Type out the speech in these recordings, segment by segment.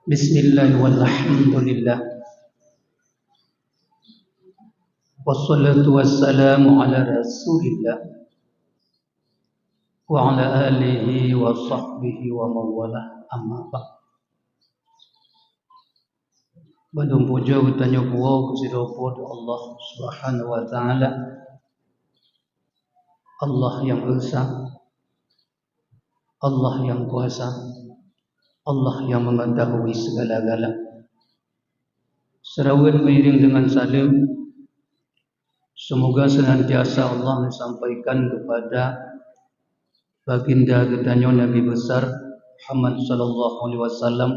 Bismillah walhamdulillah wassalatu wassalamu ala rasulillah wa ala alihi wa sahbihi wa mawalah amma ba'd. Bandung puja utanya buah kusiropo Allah subhanahu wa ta'ala, Allah yang esa, Allah yang kuasa, Allah yang mengetahui segala-gala. Serawan mengiring dengan salim, semoga senantiasa Allah menyampaikan kepada baginda gedanya Nabi besar Muhammad sallallahu alaihi wasallam,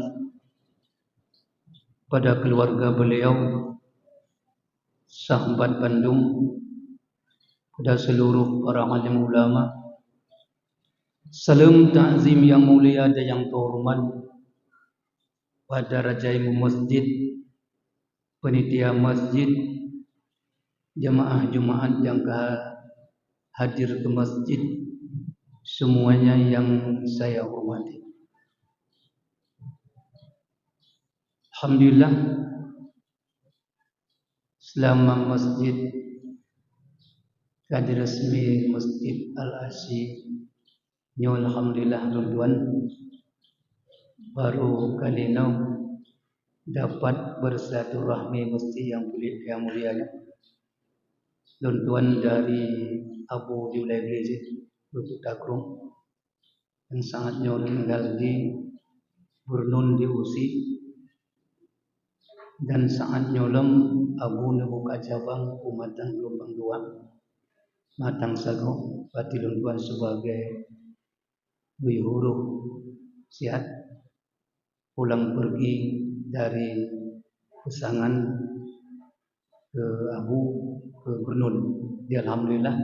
pada keluarga beliau, sahabat Bandung, pada seluruh para alim ulama. Salam ta'zim yang mulia dan yang terhormat pada Raja Imam Masjid, panitia masjid, jamaah Jumaat yang hadir ke masjid, semuanya yang saya hormati. Alhamdulillah, selama masjid kadir resmi Masjid Al-Asy, alhamdulillah tuan-tuan, baru kali ini dapat bersilaturahmi mesti yang mulia tuan-tuan dari Abu Diulai Brizid Bukutakrung yang sangat jauh tinggal di Burnun di Usi, dan sangat nyolong Abu Nebuka Jabang Umatan Gelombang 2 Matang Sago Batilun Tuan sebagai wihuru sihat pulang pergi dari Pesangan ke Abu ke Burnun. Dia alhamdulillah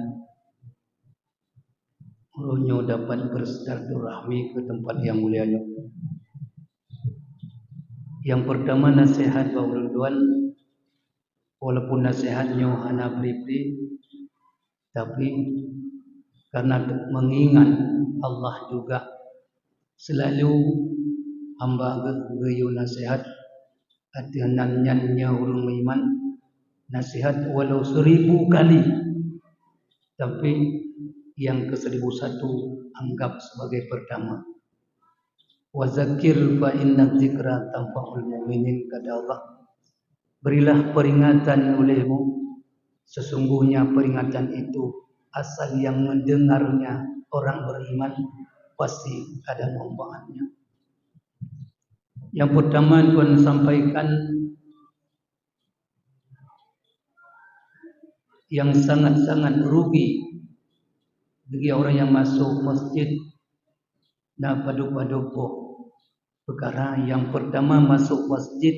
ulunyo dapat bersilaturahmi ke tempat yang mulianya. Yang pertama, nasihat bawah tuan, walaupun nasihatnya hanya beri-beri, tapi karena mengingat Allah juga selalu hamba geyu nasihat hati-hanannya urung iman, nasihat walau 1000 kali, tapi yang ke-1001 anggap sebagai pertama. Wa zakir fa inna dzikra tanfa'ul mu'minin, kata Allah. Berilah peringatan olehmu, sesungguhnya peringatan itu asal yang mendengarnya orang beriman pasti ada manfaatnya. Yang pertama Tuhan sampaikan yang sangat-sangat rugi bagi orang yang masuk masjid na padu-padupo. Perkara yang pertama, masuk masjid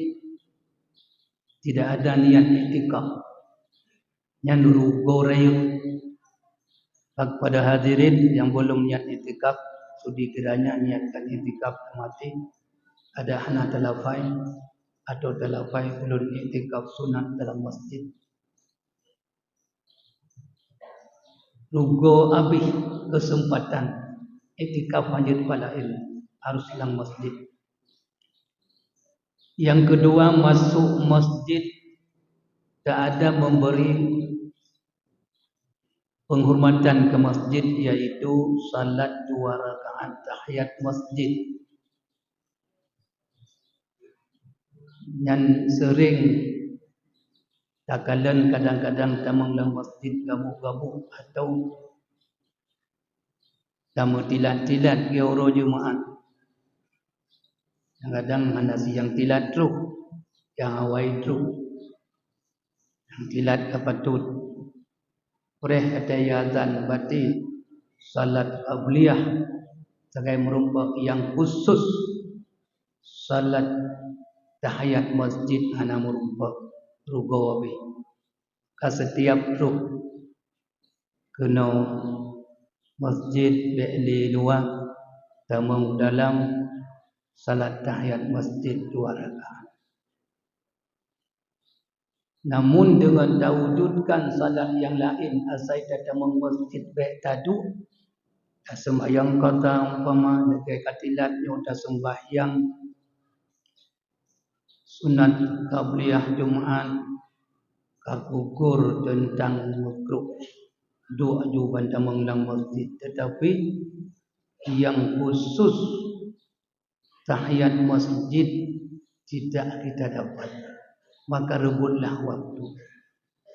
tidak ada niat iktikaf. Yang rugorayu kepada hadirin yang belum niat iktikaf, sudi kiranya niatkan iktikaf mati. Ada hana talafai atau talafai ulun iktikaf sunat dalam masjid. Rugo abih kesempatan iktikaf masjid falail, harus dalam masjid. Yang kedua, masuk masjid tak ada memberi penghormatan ke masjid, yaitu salat 2 rakaat tahiyat masjid. Yang sering takalan kadang-kadang tamang dalam masjid gabuk-gabuk atau tamu tilat-tilat ke orang Jumaat. Kadang-kadang hanasi yang tilat truk, yang awai truk, yang tilat kapatut. Pereh atayazan bati salat qabliyah sebagai merupakan yang khusus. Salat tahiyat masjid hana merupakan rugawi. Setiap truk kena masjid di luar tamang dalam salat tahiyat masjid 2 rakaat. Namun dengan daudutkan salat yang lain asai datang masjid baik tadu, sembahyang kata umpama dekat katilat nyo dah sembahyang sunat qabliyah Jumat kagugur tentang makruh doa juban tamang dalam masjid, tetapi yang khusus tahiyat masjid tidak kita dapat, maka rebutlah waktu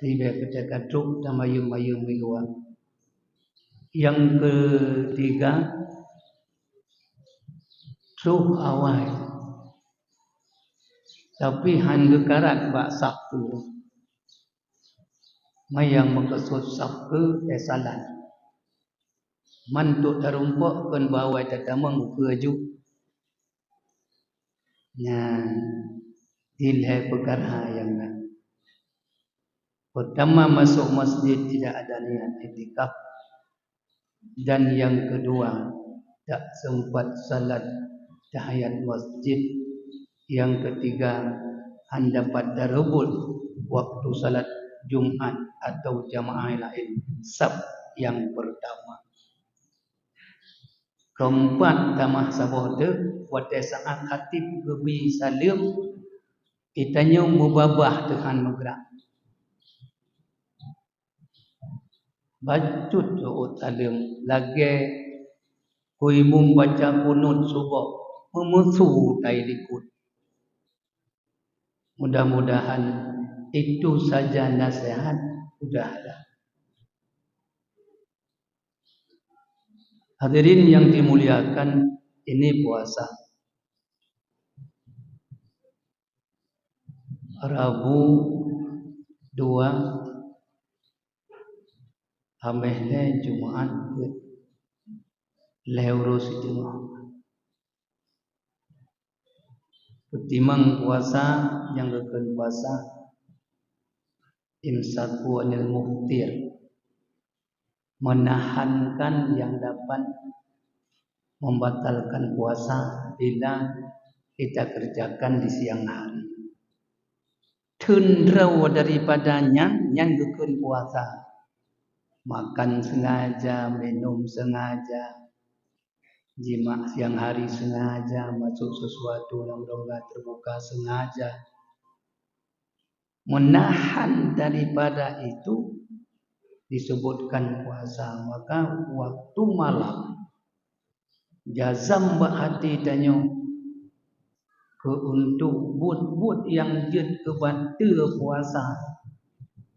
tidak kita katuk dan mayum-mayum miluan. Yang ketiga, suh awal tapi hanya karat bak Sabtu mayang makasud Sabtu salat mantuk terumpak kan bawa tetamang keju nya dilai perkara yang pertama masuk masjid tidak ada niat i'tikaf, dan yang kedua tak sempat salat tahiyat masjid, yang ketiga anda pada rebut waktu salat Jumat atau jamaah lain sab yang pertama. Keempat tamah sabote pada saat khatib gebi salim itanya mubabah Tuhan maghrib bacut doa salim lagi kuimum baca kunut subuh memusuh tai likut. Mudah-mudahan itu saja nasihat udahlah. Hadirin yang dimuliakan, ini puasa Rabu 2 Hamehne Jumaat Leurus Jumaat Ketimang puasa yang akan puasa imsaku anil muftir, menahankan yang dapat membatalkan puasa bila kita kerjakan di siang hari. Tendraw daripadanya yang akan puasa, makan sengaja, minum sengaja, jima siang hari sengaja, masuk sesuatu yang rongga terbuka sengaja. Menahan daripada itu disebutkan puasa. Maka waktu malam jazam hati danyo ke untuk but yang jid kebata puasa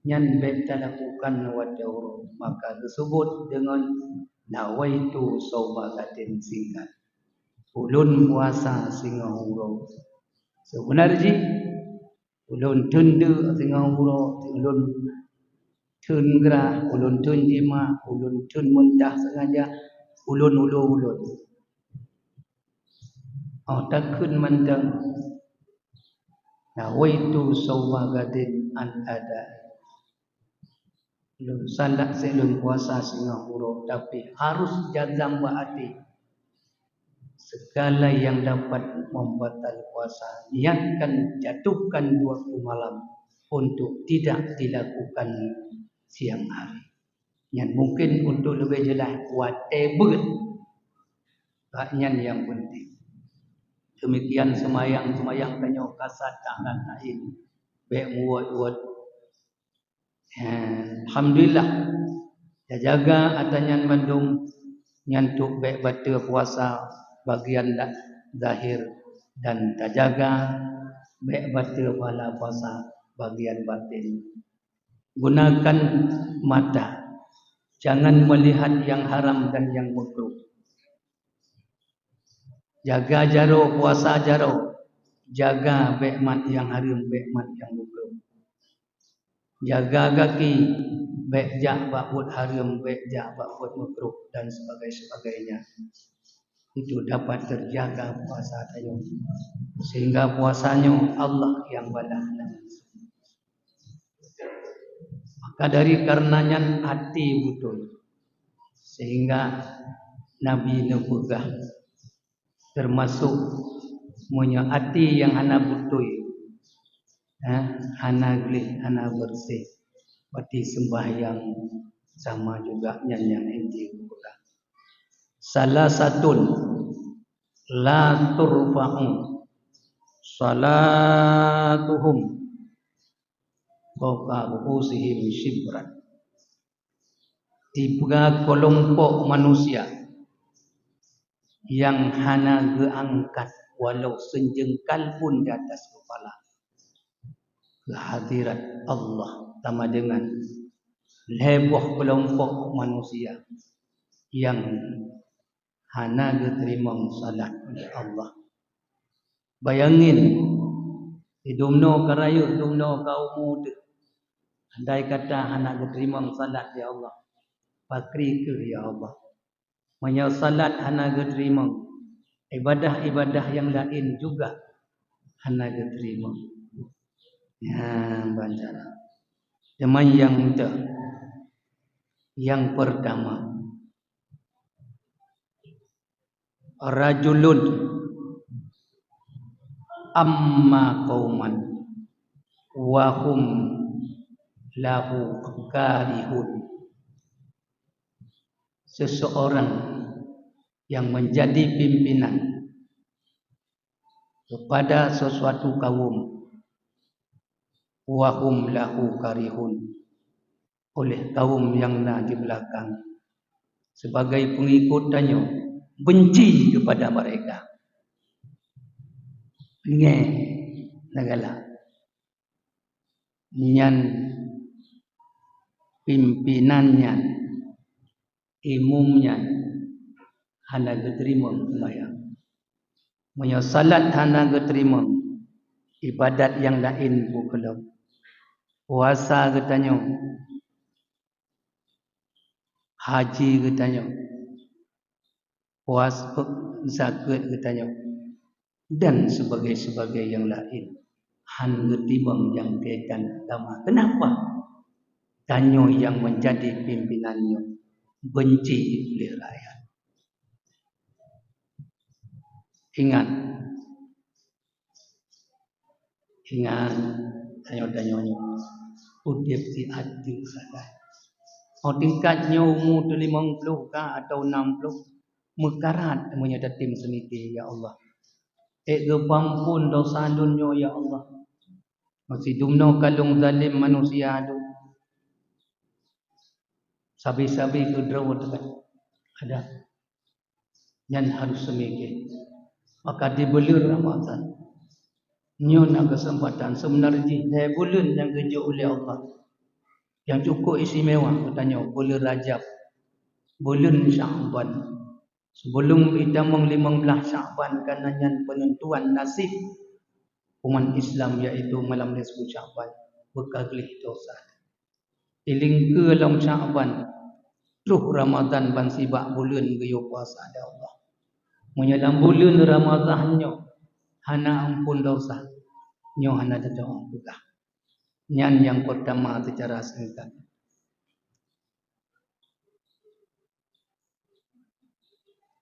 nyan beta lakukan wadaur, maka disebut dengan nawaitu saubagatin singkat ulun puasa singahuro. Sebenarnya ulun tundu singahuro, ulun tun gerah, ulun tun jima, ulun tun muntah sengaja, ulun. Takun mandang nawaitu saubagatin an ada. Ulun salat selun puasa singahuro, tapi harus jazam hati. Segala yang dapat membatal puasa, niatkan jatuhkan waktu malam untuk tidak dilakukan siang hari. Yang mungkin untuk lebih jelas whatever, yang penting. Demikian semayang tanya kasat tangan lain. Baik muat. Alhamdulillah. Jaga atanyan bandung nyantuk baik bata puasa bagian zahir dan terjaga baik bata pala puasa bagian batin. Gunakan mata, jangan melihat yang haram dan yang makruh. Jaga jaro puasa jaro, jaga baik mat yang haram baik mat yang makruh. Jaga kaki baik jak bakut haram baik jak bakut makruh dan sebagainya. Itu dapat terjaga puasa tayo, sehingga puasanya Allah yang balas. Maka dari karenanya hati betul, sehingga Nabi Nubugah termasuk punya hati yang hana betul, hana gelih, hana bersih, berarti sembahyang sama juga yang inti Nubugah. Salah satun la turfa'u salatuhum fawqa ru'usihim shibran. Tiga kelompok manusia yang hana geangkat walau senjengkal pun di atas kepala ke hadirat Allah, sama dengan heboh kelompok manusia yang hana diterima salat oleh Allah. Bayangin hidupno karayu, hidupno kaum muda, andai kata hana diterima salat ya Allah, pakri ke ya Allah, manya salat hana diterima, ibadah-ibadah yang lain juga hana diterima. Ya, baca. Teman yang itu, yang pertama, rajulun amma qauman wa hum lahu karihun. Seseorang yang menjadi pimpinan kepada sesuatu kaum, wa hum lahu karihun, oleh kaum yang di belakang sebagai pengikutannya benci kepada mereka. Nge nagala nyan pimpinannya, imumnya hana diterima sembahyang, manya salat hana diterima, ibadat yang lain bukan, puasa katanya, haji katanya, puasa zakat katanya, dan sebagai yang lain han ketimbang yang kaitan agama. Kenapa? Tanya yang menjadi pimpinannya benci oleh rakyat. Ingat tanya-tanyanya udip di hati sadar. Tingkatnya umur 50 kah atau 60, mekarat namanya datim semiti ya Allah. Gepampun dosa dunia ya Allah. Masih dumno kalung zalim manusia tu. Sabi-sabi ke drawat ada. Yang harus semikir. Maka di bulan Ramadan nyo na kesempatan sebenarnya saya bulan yang kerja oleh Allah yang cukup istimewa katanya bulan Rajab, bulan Sya'ban. Sebelum kita 15 Sya'ban karena yang penentuan nasib umat Islam iaitu malam nisfu Sya'ban berkalih dosa. Iling ke dalam Sya'ban terus Ramadan ban sibak bulan geyo puasa ada Allah. Menyelam bulan Ramadan nyo hana ampun dosa. Nyo hana doa juga. Nyan yang pertama secara singkat.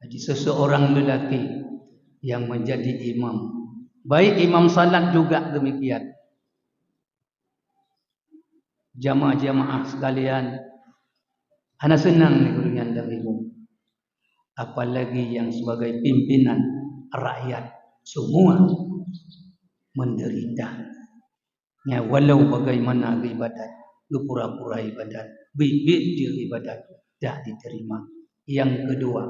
Jadi seseorang lelaki yang menjadi imam, baik imam salat juga demikian. Jamaah-jamaah sekalian, hana senang ni kulian dari ibu. Apalagi yang sebagai pimpinan rakyat semua menderita. Ya, walau bagaimana ibadat, pura-pura ibadat, bibit dia ibadat dah diterima. Yang kedua,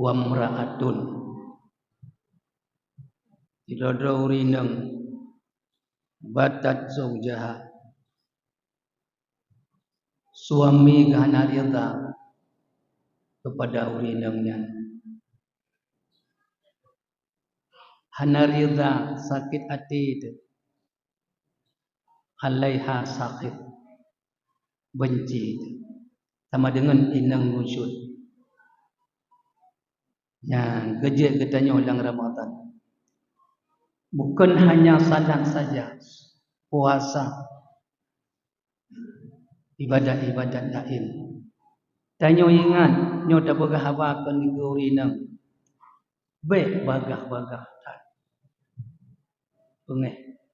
wa mra'atun idadau rinang batat zaujaha, suami hana rida kepada urinangnya, hana rida sakit hati, alaiha sakit benci, sama dengan inang wujud. Yang kejek katanya ulang Ramadan, bukan hanya salat saja, puasa, ibadat-ibadat lain. Tanya ingat, nyo tak berhabakan di urinang, baik bagah-bagah tak, pengeh,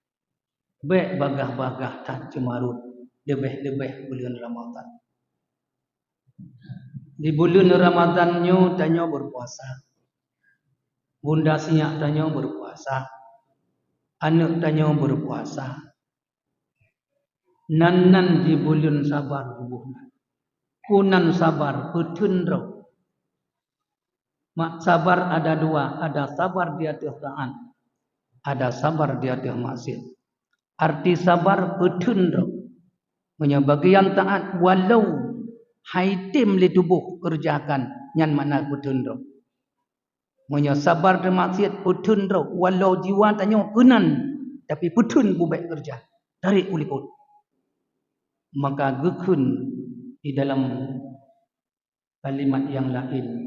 baik bagah-bagah tak cemarut, lebih-lebih bulan Ramadan. Di bulan Ramadan nyo tanya berpuasa. Bunda siap tanya berpuasa. Anak tanya berpuasa. Nan di bulan sabar hubungan. Kunan sabar betun rau. Mak sabar ada dua, ada sabar di atas taat, ada sabar di atas maksiat. Arti sabar betun rau. Bagian taat walau haitim li tubuh kerjakan nyan mana betun rau. Sabar di maksiat betun rau walau jiwa tanya kenan tapi betun bubaik kerja tarik ulikut. Maka gekun di dalam kalimat yang lain.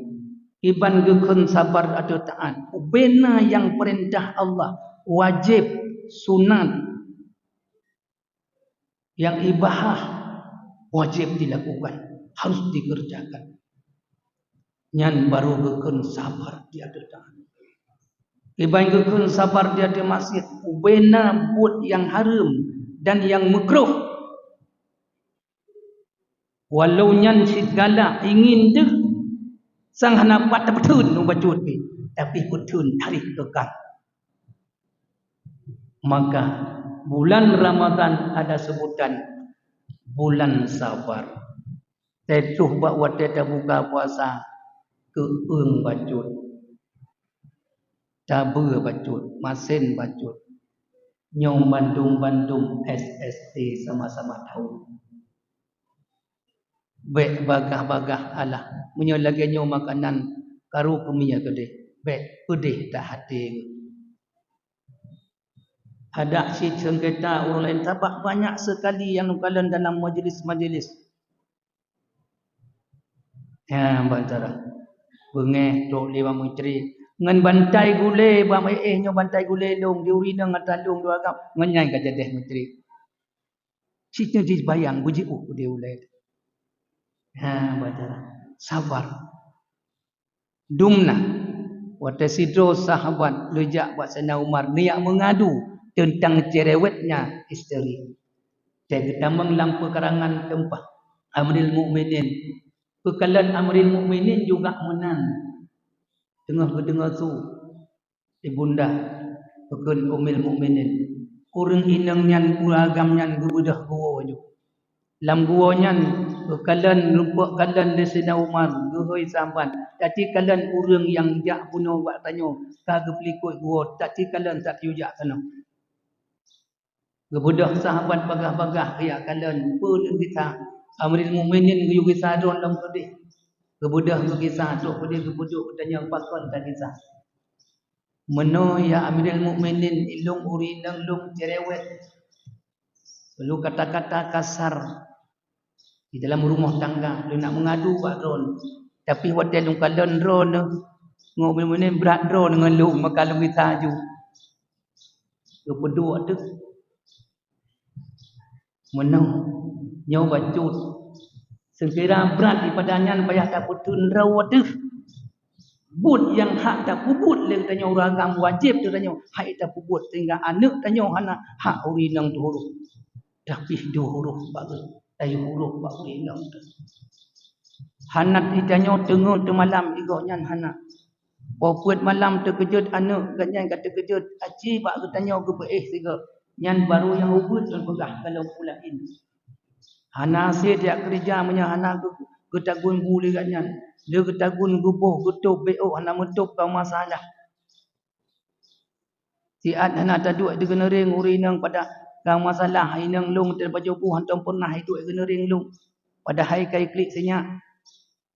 Iban gekun sabar atau taat. Bena yang perintah Allah wajib, sunat, yang ibahah wajib dilakukan, harus dikerjakan. Nyan baru gekun sabar di ada taat. Iban gekun sabar di ada maksiat. Bena buat yang haram dan yang makruh. Walau nyan segala ingin deh sang hana pat betun bacut ni tapi betun tarik kekal. Maka bulan Ramadan ada sebutan bulan sabar. Tetuh bak wateta buka puasa keung bacut. Cabe bacut, masin bacut. Nyong Bandung SST sama-sama tahu. Baik bagah-bagah Allah menyolaganya makanan karu keminya gede baik pedih tak hati. Ada si sengketa orang lain tabak banyak sekali yang nukalan dalam majlis-majlis. Ya bantara bengeh tok lima menteri ngan bantai gule ba nyo bantai gule long diuri nang atalung dua kap nganyai ka jadeh menteri. Sitnya dibayang buji dia ulai. Baca sabar. Dumna wata sidro sahabat lejak buat Sayyidina Umar niat mengadu tentang cerewetnya isteri. Dia ketambang dalam perkarangan tempat Amirul Mukminin. Pekalan Amirul Mukminin juga menang. Dengar tu ibunda pekal Ummul Mukminin. Urang inang nyan uragam nyan gubudah gua je. Lam gua nyan kalian lupa kalian di Sayyidina Umar gehoi sampan tapi kalian urang yang jak puno buat tanya kagak pelikut gua tapi kalian tak yujak kana gebudak sahabat bagah-bagah ya kalian pun kita Amirul Mukminin yu kisah don dalam sedih gebudak yu kisah tok pedih gebuduk tanya pakon tak kisah meno ya Amirul Mukminin ilung urinang lung cerewet perlu kata-kata kasar di dalam rumah tangga dia nak mengadu buat drone tapi hotel yang kalian drone ngobil mana berat drone dengan lu maka lu kita ju lu pedua tu menang nyau bacut sekira berat di badannya payah tak putun rawat tu but yang hak tak pubut leng tanya orang agam wajib tu tanya hak tak pubut sehingga anak tanya anak hak urinang tu huruf tapi dua huruf bagus ayu huruf bak urinang tu hanat ditanya tengok tu malam igoknya hanat poput malam terkejut anak katnya kata terkejut aci bak tanya ke beih siga nyan baru yang ubud dan pegah kalau pulain hana asyik dia kerja punya hana ketagun buli katnya dia ketagun gubuh gutup beo hana metup kau masalah siat hana taduk dia kena ring urinang pada kau masalah inang lung terbajoku hantam pernah itu kena ring lung pada hai kai klik senyak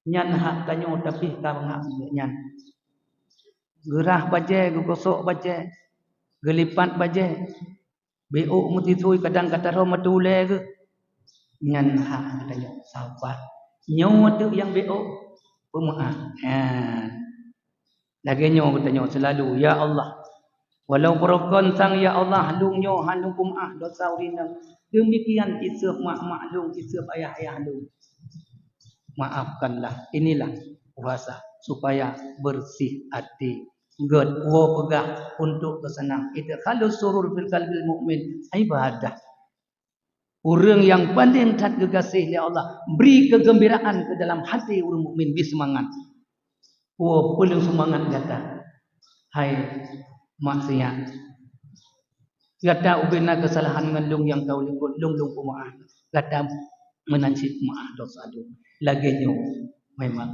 nyan hak tanya tapi kau ngak nyan gerah baje gosok baje gelipat baje beo muti sui kadang kata ro matule ke nyan hak tanya sabar nyawa tu yang beo pemaaf lagi nyawa tanya selalu ya Allah walau berokon sang ya Allah lung nyo hanung pemaaf dosa urinang demikian kisah mak-mak lung kisah ayah-ayah lung maafkanlah inilah puasa supaya bersih hati God wo pegah untuk kesenang itu kalau surur fil qalbil mukmin ibadah orang yang paling tat gekasih oleh Allah beri kegembiraan ke dalam hati orang mukmin bi semangat wo paling semangat kata hai maksiat. Gata ubina kesalahan ngelung yang kau likut lung pemaaf. Gata menansib maaf dosa tu. Lagi nyo memang.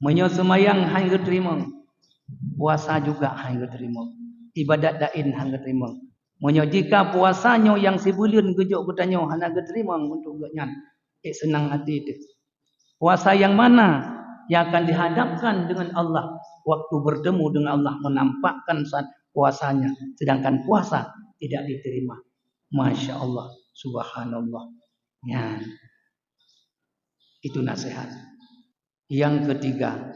Menyo semayang hang terima. Puasa juga hang terima. Ibadat dain hang terima. Menyo jika puasanyo yang sebulan gejuk kutanyo hang terima untuk nyan. Senang hati itu. Puasa yang mana yang akan dihadapkan dengan Allah waktu bertemu dengan Allah menampakkan saat puasanya, sedangkan puasa tidak diterima. Masya Allah, subhanallah. Ya, itu nasihat. Yang ketiga,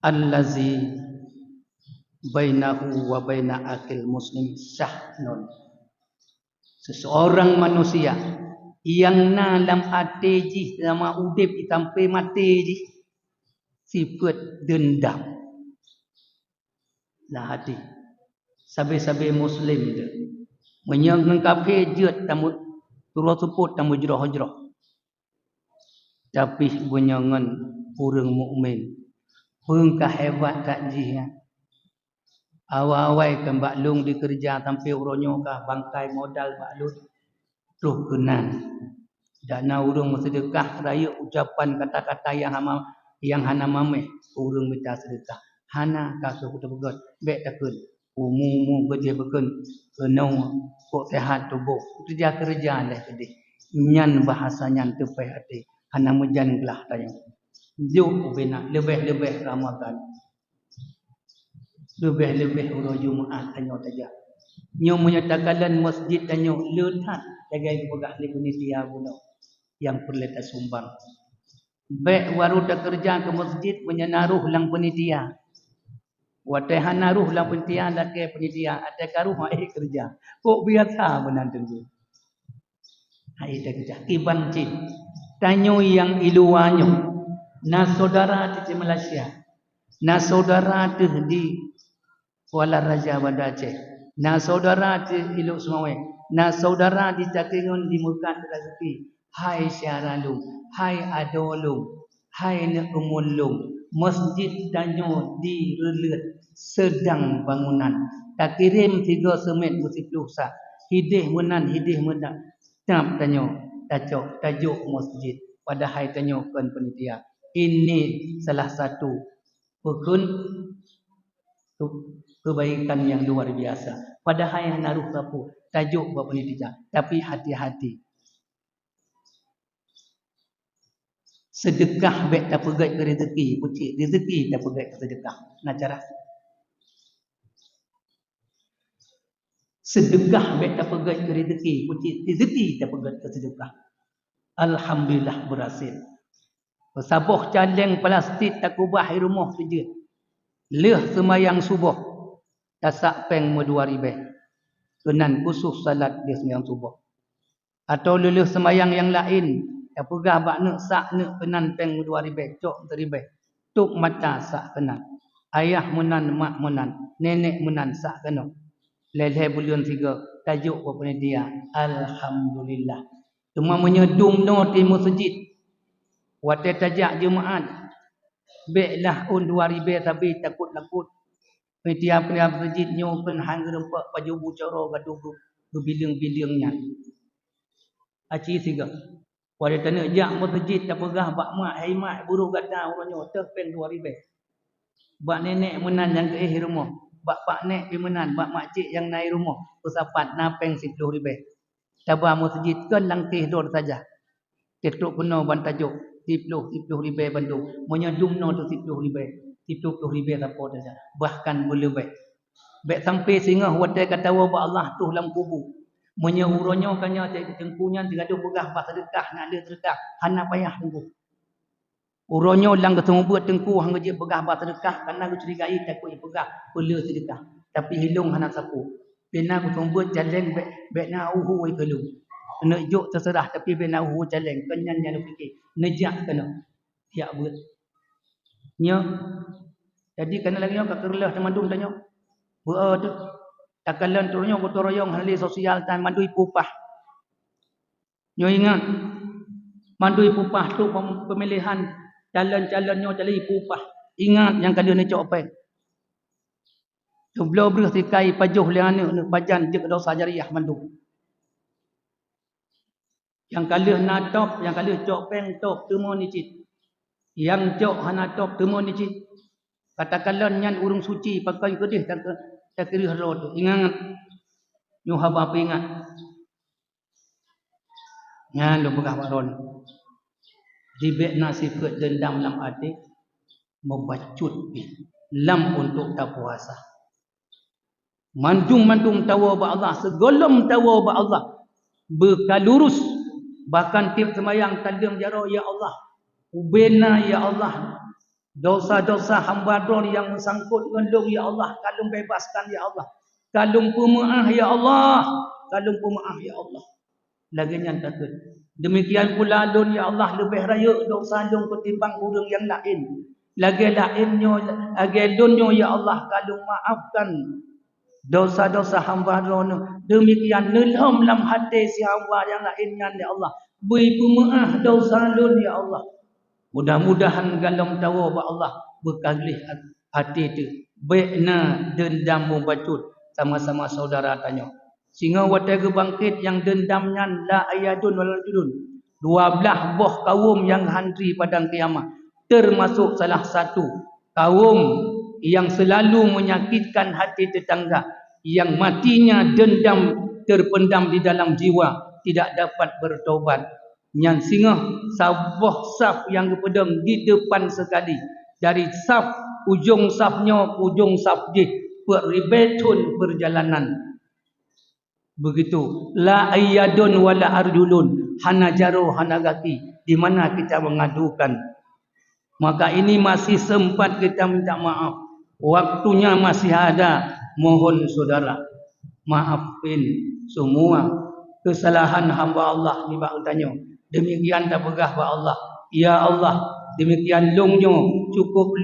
allazi bainahu wa baina akil muslim syahnun. Seseorang manusia yang dalam hati ji sama udip sampai mati ji sifat dendam lah hati sabe-sabe muslim je menyang kafir je tamu turut support tamu hujrah tapi bunyangan orang mukmin pun hebat tak ji awal-awal kan baklung dikerja sampai uronyo kah bangkai modal baklung terus kenan dana urung sedekah raya ucapan kata-kata yang hana mameh urung minta sedekah hana ka betul-betul baik takun umumu kerja bekun kenau kok sehat tubuh kerja lah sedih nyan bahasa nyan tepai hati hana mejan belah tanya juk ubena lebih-lebih ramadan lebih-lebih urang Jumaat tanya saja nyo menyatakan masjid tanyo letat jagai pegah li penitia budak yang perleta sumbang. Baik waru dah kerja ke masjid menyenaruh lang penitia. Watehan naruh lang penitia laki penitia ada karuh ai kerja. Kok biasa menantu tu. Ai dah kerja iban cin. Tanyo yang iluanyo. Na saudara di Malaysia. Na saudara di Kuala Raja Banda Aceh. Na saudara di Ilok Sumawai. Na saudara di Cakingun di Mekat Rezeki. Hai Syaralum, hai Adolum, hai Nekumulum, masjid tanyo direlet sedang bangunan. Tak kirim 3 semet mesti pelusa. Hidih menan tap tanyo tajuk masjid. Padahal tanyo kan penitia. Ini salah satu pekun kebaikan yang luar biasa. Padahal yang naruh tapu tajuk buat penitia. Tapi hati-hati. Sedekah baik tak pegat ke rezeki, pucik rezeki tak pegat ke sedekah. Nak cara sedekah baik tak pegat ke rezeki, pucik rezeki tak pegat ke sedekah. Alhamdulillah berhasil. Sabuh caleng plastik tak ubah rumah saja. Leh semayang subuh. Tasak peng me 2000. Kenan khusus salat dia semayang subuh. Atau leleh semayang yang lain. Ya pegah bak nak sak nak kenan peng 2000 cok 3000 tuk mata sak kenan ayah menan mak menan nenek menan sak kenan leleh bulan 3 tajuk apa dia alhamdulillah cuma menyedung no di masjid wate tajak Jumaat beklah un 2000 tapi takut tiap masjid nyo pen hang rempak baju bucara gaduh biling-bilingnya aci siga pada tanah jak masjid tak pegah bak mak hai mak buruh gata orangnya terpeng 2000. Bak nenek menan yang ke rumah. Bak pak nek pi menan, bak mak cik yang naik rumah. Usapat napeng 10,000. Tabah masjid kan lang teh dor saja. Tetuk penuh ban tajuk 10,000 bandung. Menyedum no tu 10,000. 10,000 apa saja. Bahkan berlebih. Baik sampai singgah wadai kata wa Allah tu dalam kubur. Menyuruhnya kanya tengkunya tidak ada pegah pas sedekah nak ada sedekah hana payah tengku uronyo lang ketemu buat tengku hang je pegah pas sedekah karena aku curigai takut pegah pela sedekah tapi hilung hana sapu bina aku buat jalan baik na uhu ai kelung kena juk terserah tapi bina uhu jalan kenyan yang fikir nejak kena ya buat nya jadi kena lagi kat kerlah temandung tanya buat takalan turunnya gotong royong ahli sosial dan mandui pupah. Nyo ingat mandui pupah tu pemilihan calon-calonnya cari pupah. Ingat yang kali ni cok pai. Sebelum bersikai pajuh liana ni bajan je dosa jariah mandu. Yang kali natop, yang kali cok peng top temu ni cit. Yang cok hana top temu ni cit. Katakanlah nyan urung suci pakai kedih tak kira road. Ingat nyu haba apa ingat. Nyan lu begah baron. Dibek nasib dendam lam hati membacut lam untuk tak puasa. Mandung tawa ba Allah, segolom tawa ba Allah. Berkalurus bahkan tiap semayang tandem jaro ya Allah. Ubena ya Allah. Dosa-dosa hamba don yang bersangkut dengan ya Allah, kalung bebaskan ya Allah. Kalung pemaaf ya Allah. Kalung pemaaf ya Allah. Laginya takut. Demikian pula lun ya Allah lebih raya dosa lun ketimbang urang yang lain. Lagi lainnya, lagi lunyo ya Allah kalung maafkan dosa-dosa hamba lun. Demikian nelham lam hati si hamba yang lainnya ya Allah. Beri pemaaf dosa lun ya Allah. Mudah-mudahan galong tawa ba Allah berkalih hati tu. Baikna dendam membacut sama-sama saudara tanya. Sehingga waktu bangkit yang dendamnya la ayadun wal judun. 12 boh kaum yang handri padang kiamat. Termasuk salah satu kaum yang selalu menyakitkan hati tetangga. Yang matinya dendam terpendam di dalam jiwa. Tidak dapat bertobat. Yang singa sabah saf yang kepedang di depan sekali. Dari saf ujung safnya ujung saf je. Peribetun perjalanan. Begitu. La ayyadun wala arjulun. Hana jaro hana kaki. Di mana kita mengadukan. Maka ini masih sempat kita minta maaf. Waktunya masih ada. Mohon saudara. Maafin semua kesalahan hamba Allah. Ni bak tanya. Demikian tak begah ba Allah. Ya Allah. Demikian lungnya cukup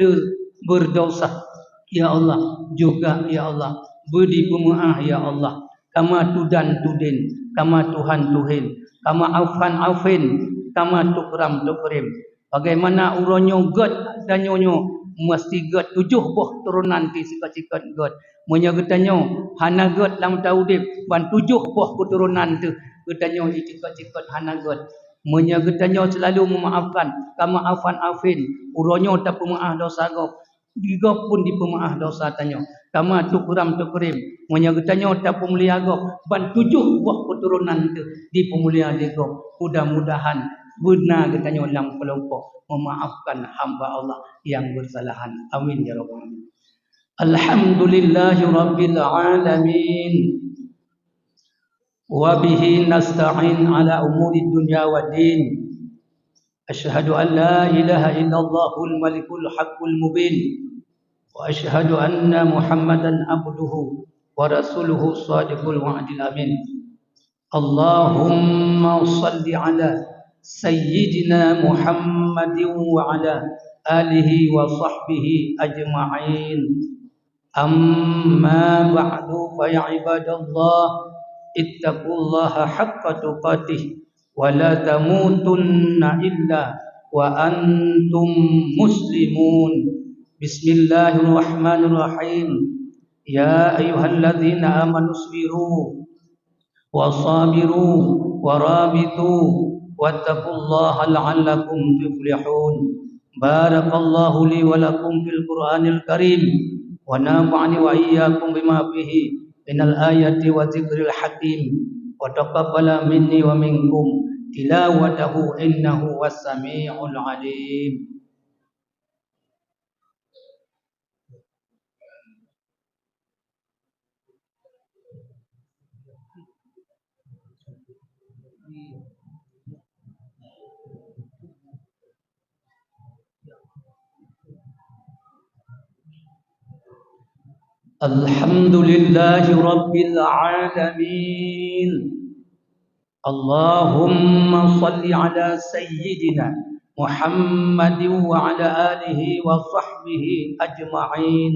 berdosa. Ya Allah. Juga ya Allah. Beri pemaaf ya Allah. Kama tudan tudin, kama Tuhan tuhin, kama afan afin, kama tukram tukrim. Bagaimana uronyo god danyo mesti god 7 boh turunan ti sikat-sikat god. Monya getanyo hana god lam taudip ban 7 boh keturunan tu getanyo sikat-sikat hana god. Monya getanyo selalu memaafkan, kama afan afin, uronyo tak pemaaf dosa go. Juga pun dipemaaf dosa tanyo. Kama tukram tukrim. Monya getanyo tak pemulia go. Ban 7 buah keturunan tu di pemulia go. Mudah-mudahan benar getanyo dalam kelompok memaafkan hamba Allah yang bersalahan. Amin ya rabbal alamin. Alhamdulillahi rabbil alamin. Wa bihi nasta'in ala umuri dunya waddin. Asyhadu an la ilaha illallahul malikul haqqul mubin. وأشهد أن محمدا عبده ورسوله الصادق الوعد الأمين اللهم صل على سيدنا محمد وعلى آله وصحبه أجمعين أما بعد فيا عباد الله اتقوا الله حق تقاته ولا تموتن إلا وأنتم مسلمون بسم الله الرحمن الرحيم يا أيها الذين آمنوا اصبروا وصابروا ورابطوا واتقوا الله لعلكم تفلحون بارك الله لي ولكم في القرآن الكريم ونفعني وإياكم بما فيه من الآيات وذكر الحكيم وتقبل مني ومنكم تلاوته إنه هو السميع العليم. Alhamdulillahi Rabbil Alamin. Allahumma salli ala Sayyidina Muhammadin wa ala alihi wa sahbihi ajma'in.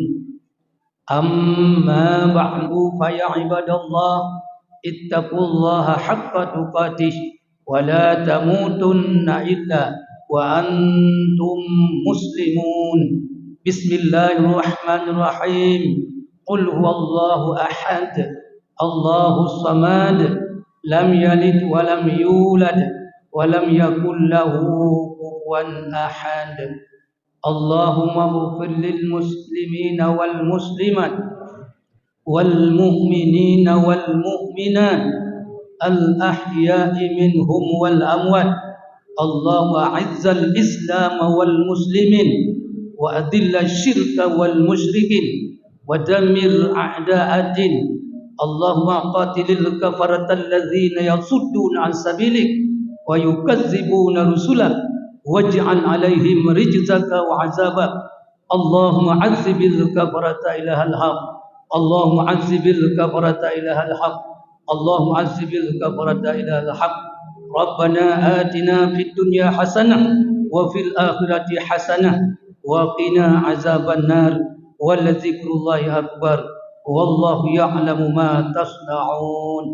Amma ba'du fa ya ibadallah ittaqullaha haqqa tuqatih wa la tamutunna illa وأنتم مسلمون. بسم الله الرحمن الرحيم. قل هو الله أحد الله الصمد لم يلد ولم يولد ولم يكن له كفوا أحد. اللهم اغفر للمسلمين والمسلمات والمؤمنين والمؤمنات الأحياء منهم والأموات. اللهم أعز الإسلام والمسلمين وأذل الشرك والمشركين ودمر أعداء الدين. اللهم قاتل الكفرة الذين يصدون عن سبيلك ويكذبون رسلك واجعل عليهم رجزك وعذابك. اللهم عذب الكفرة إله الحق. اللهم عذب الكفرة إله الحق. اللهم عذب الكفرة إله الحق. ربنا آتنا في الدنيا حسنة وفي الآخرة حسنة وقنا عذاب النار. ولذكر الله أكبر والله يعلم ما تصنعون.